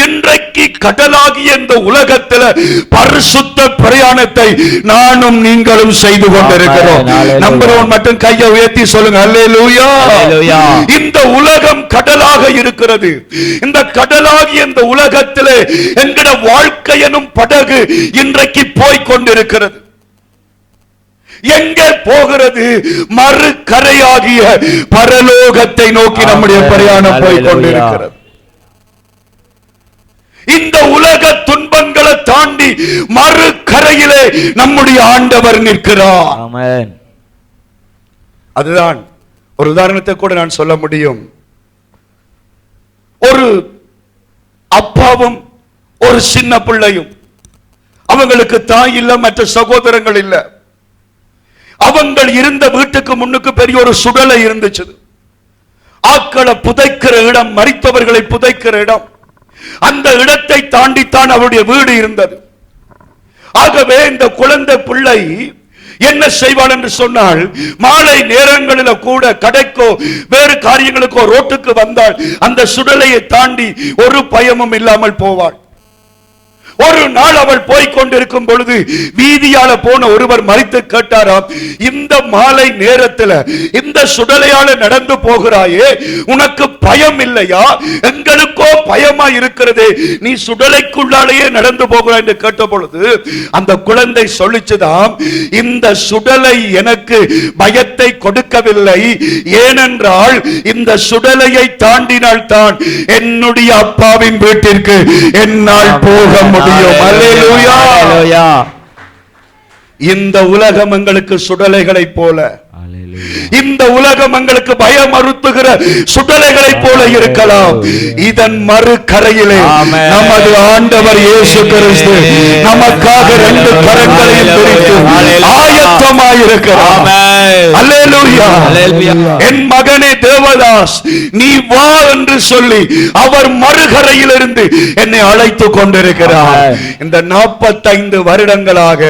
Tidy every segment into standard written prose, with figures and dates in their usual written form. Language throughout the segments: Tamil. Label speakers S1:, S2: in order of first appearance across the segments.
S1: இன்றைக்கு கடலாகிய இந்த உலகத்தில் பரிசுத்த பிரயாணத்தை நானும் நீங்களும் செய்து கொண்டிருக்கிறோம். நம்பர் 1 மட்டும் கையை உயர்த்தி சொல்லுங்க, அல்லேலூயா. இந்த உலகம் கடலாக இருக்கிறது. இந்த கடலாகிய இந்த உலகத்திலே என்கிற வாழ்க்கை எனும் படகு இன்றைக்கு போய்க் கொண்டிருக்கிறது. எங்கே போகிறது? மறு கரையாகிய பரலோகத்தை நோக்கி நம்முடைய பிரயாணம் போய்க் கொண்டிருக்கிறது. இந்த உலக துன்பங்களை தாண்டி மறு கரையிலே நம்முடைய ஆண்டவர் நிற்கிறார். ஆமென். அதுதான் ஒரு உதாரணத்தை கூட நான் சொல்ல முடியும். ஒரு அப்பாவும் ஒரு சின்ன பிள்ளையும், அவங்களுக்கு தாய் இல்ல, மற்ற சகோதரங்கள் இல்ல. அவங்க இருந்த வீட்டுக்கு முன்னுக்கு பெரிய ஒரு சுடலை இருந்துச்சு. ஆக்களை புதைக்கிற இடம், மரித்தவர்களை புதைக்கிற இடம். அந்த இடத்தை தாண்டித்தான் அவருடைய வீடு இருந்தது. ஆகவே இந்த குழந்தை பிள்ளை என்ன செய்வாள் என்று சொன்னால், மாலை நேரங்களில் கூட கடைக்கோ வேறு காரியங்களுக்கோ ரோட்டுக்கு வந்தால் அந்த சுடலையை தாண்டி ஒரு பயமும் இல்லாமல் போவாள். ஒரு நாள் அவள் போய்கொண்டிருக்கும் பொழுது வீதியால போன ஒருவர் மறித்து கேட்டாராம், இந்த மாலை நேரத்தில் இந்த சுடலையால நடந்து போகிறாயே, உனக்கு பயம் இல்லையா? எங்களுக்கோ பயமா இருக்கிறதே, நீ சுடலைக்குள்ளாலேயே நடந்து போகிறாய் என்று கேட்ட பொழுது அந்த குழந்தை சொல்லிச்சுதாம், இந்த சுடலை எனக்கு பயத்தை கொடுக்கவில்லை, ஏனென்றால் இந்த சுடலையை தாண்டினால் தான் என்னுடைய அப்பாவின் வீட்டிற்கு என்னால் போக முடியும். அல்லேலூயா. இந்த உலகம் எங்களுக்கு சுடலைகளை போல, இந்த உலகம் எங்களுக்கு பயமறுத்துகிற சுடலைகளை போல இருக்கலாம். இதன் மறு கரையிலே நமது ஆண்டவர் இயேசு கிறிஸ்து நமக்காக 2 கரங்களையும் பிரித்து ஆயத்தமாயிருக்கிறார். அல்லேலூயா. என் மகனே தேவதாஸ், நீ வா என்று சொல்லி அவர் மறுகரையிலிருந்து என்னை அழைத்துக் கொண்டிருக்கிறார். இந்த 45 வருடங்களாக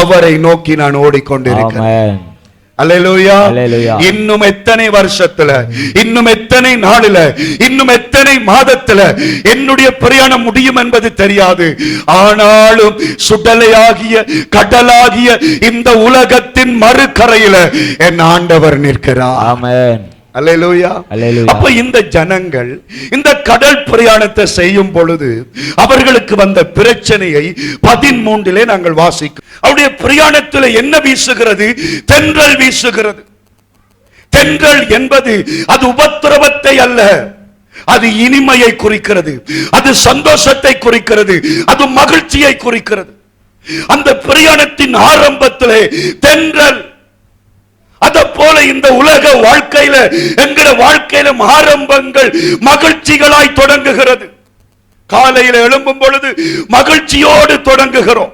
S1: அவரை நோக்கி நான் ஓடிக்கொண்டிருக்கிறேன். அல்லேலூயா. இன்னும் எத்தனை வருஷத்துல, இன்னும் எத்தனை நாளில, இன்னும் எத்தனை மாதத்துல என்னுடைய பிரயாணம் முடியும் என்பது தெரியாது. ஆனாலும் சுடலையாகிய கடலாகிய இந்த உலகத்தின் மறுகரையில என் ஆண்டவர் நிற்கிறார். ஆமென். அல்லேலூயா. அப்ப இந்த ஜனங்கள் இந்த கடல் பிரயாணத்தை செய்யும் பொழுது அவர்களுக்கு வந்த பிரச்சனையை 13 நாங்கள் வாசிக்கிறோம். அவருடைய பிரயாணத்தில் என்ன வீசுகிறது? தென்றல் வீசுகிறது. தென்றல் என்பது அது உபத்திரவத்தை அல்ல, அது இனிமையை குறிக்கிறது, அது சந்தோஷத்தை குறிக்கிறது, அது மகிழ்ச்சியை குறிக்கிறது. அந்த பிரயாணத்தின் ஆரம்பத்திலே தென்றல். அத போல இந்த உலக வாழ்க்கையில, என்கிற வாழ்க்கையில ஆரம்பங்கள் மகிழ்ச்சிகளாய் தொடங்குகிறது. காலையில எழும்பும் பொழுது மகிழ்ச்சியோடு தொடங்குகிறோம்.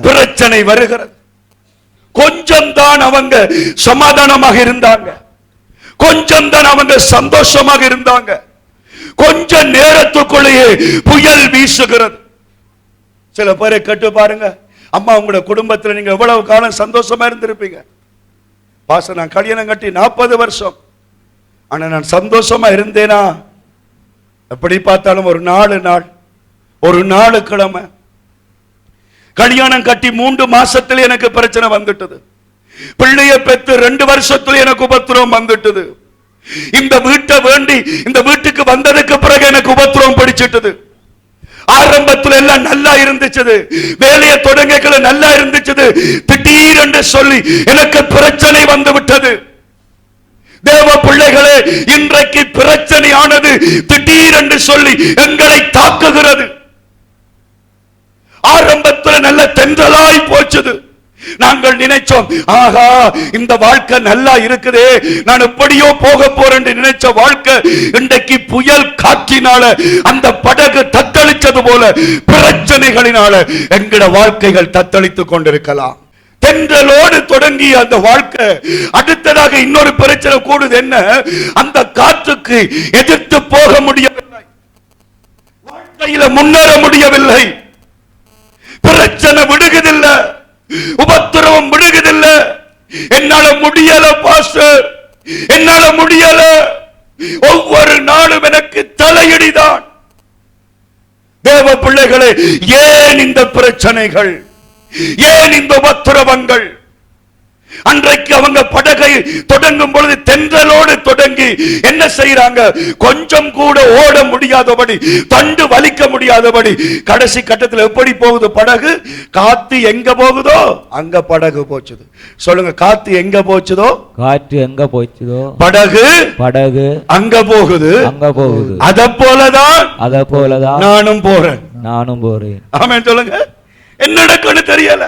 S1: பிரச்சனை வருகிறது. கொஞ்சம் தான் அவங்க சமாதானமாக இருந்தாங்க, கொஞ்சம் தான் அவங்க சந்தோஷமாக இருந்தாங்க. கொஞ்ச நேரத்துக்குள்ளேயே புயல் வீசுகிறது. சில பேரை கேட்டு பாருங்க, அம்மா உங்களோட குடும்பத்தில் நீங்க எவ்வளவு காலம் சந்தோஷமா இருந்திருப்பீங்க? பாச நான் கல்யாணம் கட்டி 40 வருஷம், ஆனா நான் சந்தோஷமா இருந்தேனா? எப்படி பார்த்தாலும் ஒரு 4 நாள், ஒரு 4 கிழமை. கல்யாணம் கட்டி 3 மாசத்துல எனக்கு பிரச்சனை வந்துட்டது. பிள்ளைய பெற்று 2 வருஷத்துல எனக்கு உபத்திரவம் வந்துட்டது. இந்த வீட்டை வேண்டி இந்த வீட்டுக்கு வந்ததுக்கு பிறகு எனக்கு உபத்திரவம் பிடிச்சிட்டது. ஆரம்பத்தில் எல்லாம் நல்லா இருந்துச்சு, வேலையை தொடங்கல நல்லா இருந்துச்சு. திடீரென்று சொல்லி எனக்கு பிரச்சனை வந்து விட்டது. தேவ பிள்ளைகளே, இன்றைக்கு பிரச்சனையானது திடீரென்று சொல்லி எங்களை தாக்குகிறது. ஆரம்பத்தில் நல்ல தென்றலாய் போச்சுது. நாங்கள் நினைச்சோம், ஆகா இந்த வாழ்க்கை நல்லா இருக்குதே, நான் எப்படியோ போக போறேன் நினைச்ச வாழ்க்கை இன்றைக்கு புயல் காற்றினால அந்த படகு தத்தளிச்சது போல பிரச்சனைகளினால எங்கட வாழ்க்கைகள் தத்தளித்துக் கொண்டிருக்கலாம். தென்றலோடு தொடங்கிய அந்த வாழ்க்கை அடுத்ததாக இன்னொரு பிரச்சனை கூடுது. என்ன? அந்த காற்றுக்கு எதிர்த்து போக முடியவில்லை, வாழ்க்கையில முன்னேற முடியவில்லை. பிரச்சனை விடுகிறதில்லை, உபத்திரவம் விடுகிறதில்லை. என்னால முடியல பாஸ்டர், என்னால முடியல. ஒவ்வொரு நாளும் எனக்கு தலையடிதான். தேவ பிள்ளைகளே, ஏன் இந்த பிரச்சனைகள், ஏன் இந்த உபத்திரவங்கள்? அன்றைக்கு அவங்க படகை தொடங்கும் பொழுது தென்றலோடு தொடங்கி என்ன செய்யறாங்க? கொஞ்சம் கூட ஓட முடியாதபடி, தண்டு வலிக்க முடியாதபடி, கடைசி கட்டத்தில் எப்படி போகுது படகு? காத்து எங்க போகுதோ அங்க படகு போச்சுது. சொல்லுங்க, காத்து எங்க போச்சுதோ, காற்று எங்க போச்சுதோ படகு அங்க போகுது. அத போலதான் நானும் போறேன். ஆமென் சொல்லுங்க. என்ன நடக்குன்னு தெரியல,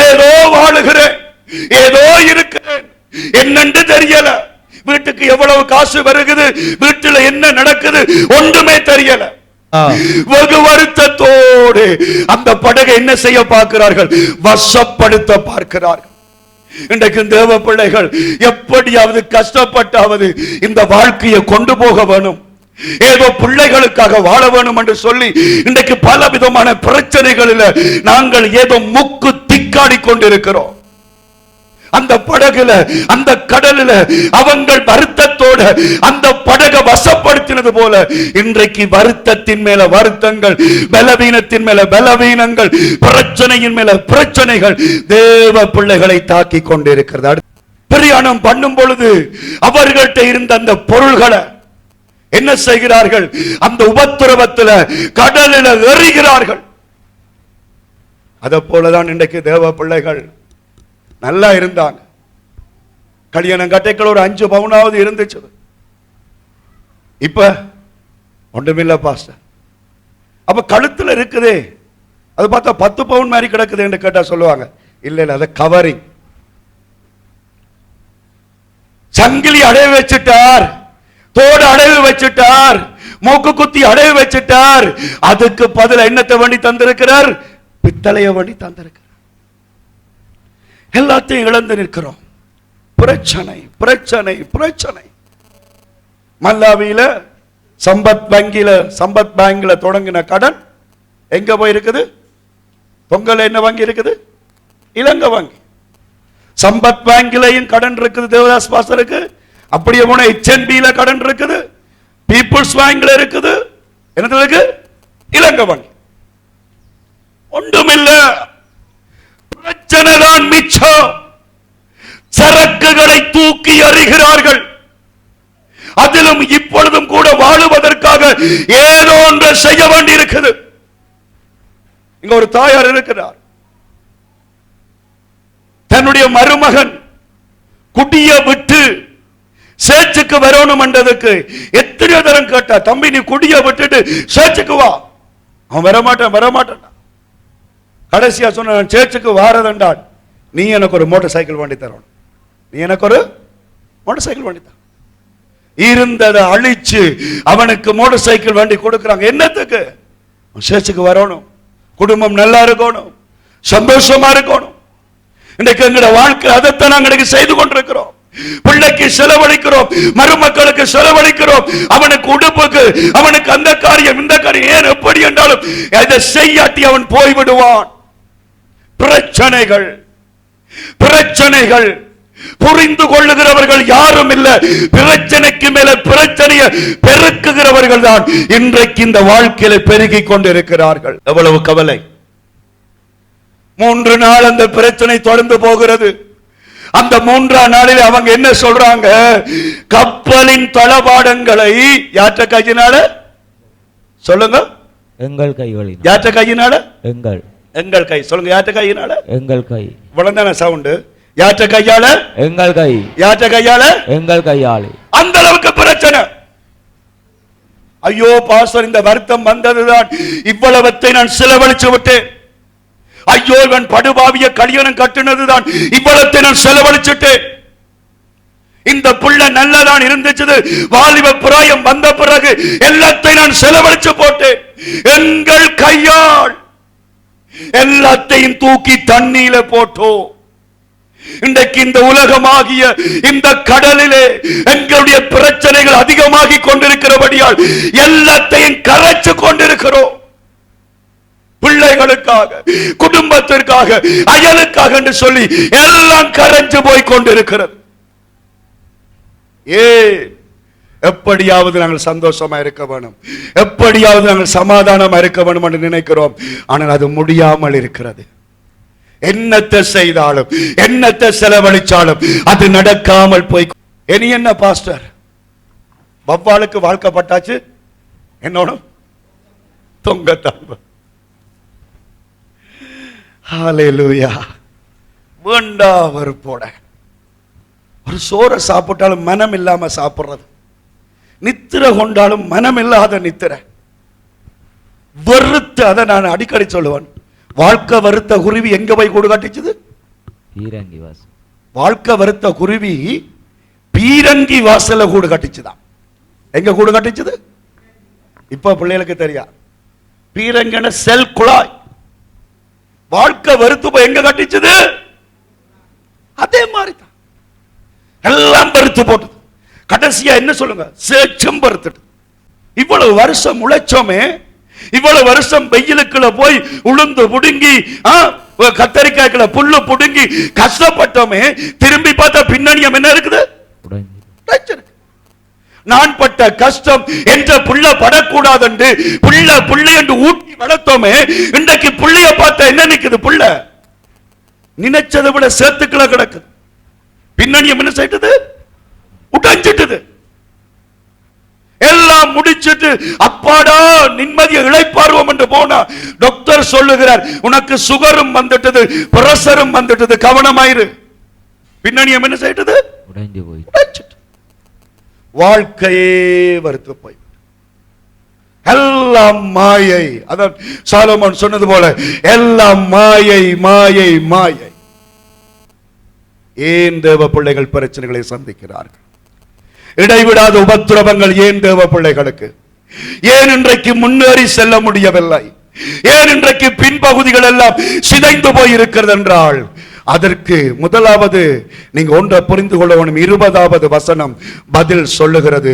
S1: ஏதோ வாழுகிறேன், ஏதோ இருக்கிறேன், என்னன்னு தெரியல. வீட்டுக்கு எவ்வளவு காசு வருகிறது, வீட்டுல என்ன நடக்குது ஒன்றுமே தெரியல. வெகு வருத்தத்தோடு அந்த படகை என்ன செய்ய பார்க்கிறார்கள்? வசப்படுத்த பார்க்கிறார்கள். இன்றைக்கு தேவ பிள்ளைகள் எப்படியாவது கஷ்டப்பட்டாவது இந்த வாழ்க்கையை கொண்டு போக வேணும், ஏதோ பிள்ளைகளுக்காக வாழ வேணும் என்று சொல்லி இன்றைக்கு பல விதமான பிரச்சனைகளில் நாங்கள் ஏதோ முக்கு திக்காடி கொண்டிருக்கிறோம். அந்த படகுல, அந்த கடலில் அவங்கள் வருத்தத்தோட அந்த படகை வசப்படுத்தினது போல இன்றைக்கு வருத்தத்தின் மேல வருத்தங்கள், பலவீனத்தின் மேல பலவீனங்கள், பிரச்சனையின் மேல பிரச்சனைகள் தேவ பிள்ளைகளை தாக்கி கொண்டிருக்கிறது. பிரயாணம் பண்ணும் பொழுது அவர்கள்ட்ட இருந்த அந்த பொருள்களை என்ன செய்கிறார்கள்? அந்த உபத்திரவத்தில் கடலில் எறிகிறார்கள். அதை போலதான் இன்றைக்கு தேவ பிள்ளைகள் நல்லா இருந்தாங்க. கல்யாணம் கட்டைகள் ஒரு 5 பவுனாவது இருந்துச்சு. இப்ப ஒன்றுமில்ல பாஸ்டர். அப்ப கழுத்துல இருக்குதே, அது பார்த்தா 10 பவுன் மாதிரி கிடக்குது என்று கேட்டா சொல்லுவாங்க, இல்ல இல்ல அதை கவரிங். சங்கிலி அடைய வச்சுட்டார், தோடு அடைவு வச்சுட்டார், மூக்கு குத்தி அடைவு வச்சுட்டார். அதுக்கு பதில் என்னத்தை வண்டி தந்திருக்கிறார்? பித்தளைய வண்டி தந்திருக்கிறார். எல்லாத்தையும் இழந்து நிற்கிறோம். பிரச்சனை பிரச்சனை பிரச்சனை. மல்லாவியில சம்பத் பேங்க்ல தொடங்கின கடன் எங்க போயிருக்குது? பொங்கல் என்ன வங்கி இருக்குது? இலங்கை வங்கி. சம்பத் பேங்க்லயும் கடன் இருக்குது தேவதாஸ் பாஸ்டருக்கு. அப்படியே போன HNB கடன் இருக்குது, பீப்புள்ஸ் பேங்க்ல இருக்குது, என்னது இருக்கு? இலங்கை வங்கி. ஒன்றுமில்ல, பிரச்சனை தான் மிச்சம். சரக்குகளை தூக்கி எறிகிறார்கள். அதிலும் இப்பொழுதும் கூட வாழுவதற்காக ஏதோ ஒன்று செய்ய வேண்டி இருக்குது. இங்க ஒரு தாயார் இருக்கிறார், தன்னுடைய மருமகன் குடிய விட்டு சேர்ச்சுக்கு வரணும் என்றதுக்கு எத்தனையோ தரம் கேட்டா, தம்பி நீ குடிய விட்டுட்டு சேர்ச்சுக்கு வா. அவன் வரமாட்டான். கடைசியா சொன்ன, சேர்ச்சுக்கு வாரதண்டான், நீ எனக்கு ஒரு மோட்டார் சைக்கிள் வண்டி தரணும், நீ எனக்கு ஒரு மோட்டார் சைக்கிள் வண்டி தான். இருந்ததை அழிச்சு அவனுக்கு மோட்டார் சைக்கிள் வண்டி கொடுக்கிறாங்க. என்னத்துக்கு? சேர்ச்சுக்கு வரணும், குடும்பம் நல்லா இருக்கணும், சந்தோஷமா இருக்கணும். இன்றைக்கு எங்களோட வாழ்க்கை அதைத்தான் நாங்கள் செய்து கொண்டிருக்கிறோம். பிள்ளைக்கு செலவழிக்கிறோம், மருமக்களுக்கு செலவழிக்கிறோம், அவனுக்கு உடுப்புக்கு, அவனுக்கு அந்த காரியம் இந்த காரியம். ஏன் எப்படி என்றாலும் அதை செய்யாட்டி அவன் போய்விடுவான். பிரச்சனைகள் பிரச்சனைகள். புரிந்து கொள்ளுகிறவர்கள் யாரும் இல்லை. பிரச்சனைக்கு மேல பிரச்சனையை பெருக்குகிறவர்கள் தான் இன்றைக்கு இந்த வாழ்க்கையில பெருகிக் கொண்டிருக்கிறார்கள். எவ்வளவு கவலை. 3 நாள் அந்த பிரச்சனை தொடர்ந்து போகிறது. அந்த 3ஆம் நாளில் அவங்க என்ன சொல்றாங்க? கப்பலின் தளபாடங்களை யாற்ற கையினால? சொல்லுங்க, எங்கள் கைகளில். யாற்ற கையினால? எங்கள் கை. சொல்லுங்க, யாற்ற கையினால? எங்கள் கை. இவ்வளவுதான சவுண்ட். யாற்ற கையால? எங்கள் கை. யாற்ற கையால? எங்கள் கையாலே. அந்த அளவுக்கு பிரச்சனை. ஐயோ பாஸ்டர், இந்த வருத்தம் வந்ததுதான் இவ்வளவத்தை நான் செலவழிச்சு விட்டேன். ஐயோ இவன் படுபாவிய கல்யாணம் கட்டினதுதான் இவ்வளத்தை நான் செலவழிச்சுட்டேன். இந்த புள்ள நல்லதான் இருந்துச்சு, வாலிப பிராயம் வந்த பிறகு எல்லாத்தையும் நான் செலவழிச்சு போட்டேன். எங்கள் கையால் எல்லாத்தையும் தூக்கி தண்ணீர போட்டோம். இன்றைக்கு இந்த உலகமாகிய இந்த கடலிலே எங்களுடைய பிரச்சனைகள் அதிகமாகி கொண்டிருக்கிறபடியால் எல்லாத்தையும் கரைச்சு கொண்டிருக்கிறோம். பிள்ளைகளுக்காக, குடும்பத்திற்காக, அயலுக்காக என்று சொல்லி எல்லாம் கரைஞ்சு போய் கொண்டிருக்கிறது. எப்படியாவது நாங்கள் சந்தோஷமா இருக்க வேணும், எப்படியாவது நாங்கள் சமாதானமா இருக்க வேணும் என்று நினைக்கிறோம். ஆனால் அது முடியாமல் இருக்கிறது. என்னத்தை செய்தாலும் என்னத்தை செலவழிச்சாலும் அது நடக்காமல் போய். இனி என்ன பாஸ்டர், வவ்வாலுக்கு வாழ்க்கப்பட்டாச்சு, என்னோட தொங்கத்தான். ஹல்லேலூயா. வேண்டா வெறுப்போட ஒரு சோறை சாப்பிட்டாலும் மனம் இல்லாம சாப்பிடுறது, நித்திரை கொண்டாலும் மனம் இல்லாத நித்திரை, வெறுத்து. அதை நான் அடிக்கடி சொல்லுவேன், வாழ்க்கை வருத்த குருவி எங்க போய் கூடு கட்டிச்சது?
S2: பீரங்கி வாசல்.
S1: வாழ்க்கை வருத்த குருவி பீரங்கி வாசல்ல கூடு கட்டிச்சுதான். எங்க கூடு கட்டிச்சது? இப்ப பிள்ளைகளுக்கு தெரியா, பீரங்கன செல் குழாய். வாழ்க்கை வெறுத்து போய் எங்க கட்டிச்சது? அதே மாதிரி தான் எல்லாம் வெறுத்து போட்டது. கடைசியா என்ன சொல்லுங்க? சேச்சம் பருத்துட்டு. இவ்வளவு வருஷம் உழைச்சோமே, இவ்வளவு வருஷம் வெயிலுக்குள்ள போய் உளுந்து புடுங்கி கத்தரிக்காய்க்குள்ள புல்லு புடுங்கி கஷ்டப்பட்டோமே, திரும்பி பார்த்தா பின்னணியம் என்ன இருக்குது? நான் பட்ட கஷ்டம் என்ற புள்ள படக்கூடாது என்று புள்ள என்று ஊட்டி வளர்த்தோமே, இன்றைக்கு புள்ளைய பார்த்தா என்ன நிக்குது? புள்ள நினைச்சதை விட சேர்த்துக்களை கிடக்குது. பின்னணியம் என்ன செய்தது? உடைஞ்சிட்டது. எல்லாம் முடிச்சிட்டு அப்பாடா நிம்மதியை இளைப்பாறுவோம் என்று போனா டாக்டர் சொல்லுகிறார், உனக்கு சுகரும் வந்துட்டது, பிரஷரும் வந்துட்டது, கவனமாயிரு. பின்னணியம் என்ன செய்தது?
S2: உடைஞ்சு போய்
S1: வாழ்க்கையே வருத்து போய். எல்லாம் மாயை. அதான் சாலமோன் சொன்னது போல, எல்லாம் மாயை மாயை மாயை. ஏன் தேவ பிள்ளைகள் பிரச்சனைகளை சந்திக்கிறார்கள்? இடைவிடாத உபத்திரவங்கள் ஏன் தேவ பிள்ளைகளுக்கு? ஏன் இன்றைக்கு முன்னேறி செல்ல முடியவில்லை? ஏன் இன்றைக்கு பின்பகுதிகள் எல்லாம் சிதைந்து போய் இருக்கிறது என்றால், அதற்கு முதலாவது நீங்க ஒன்றை புரிந்து கொள்ள வேண்டும். 20வது வசனம் பதில் சொல்லுகிறது.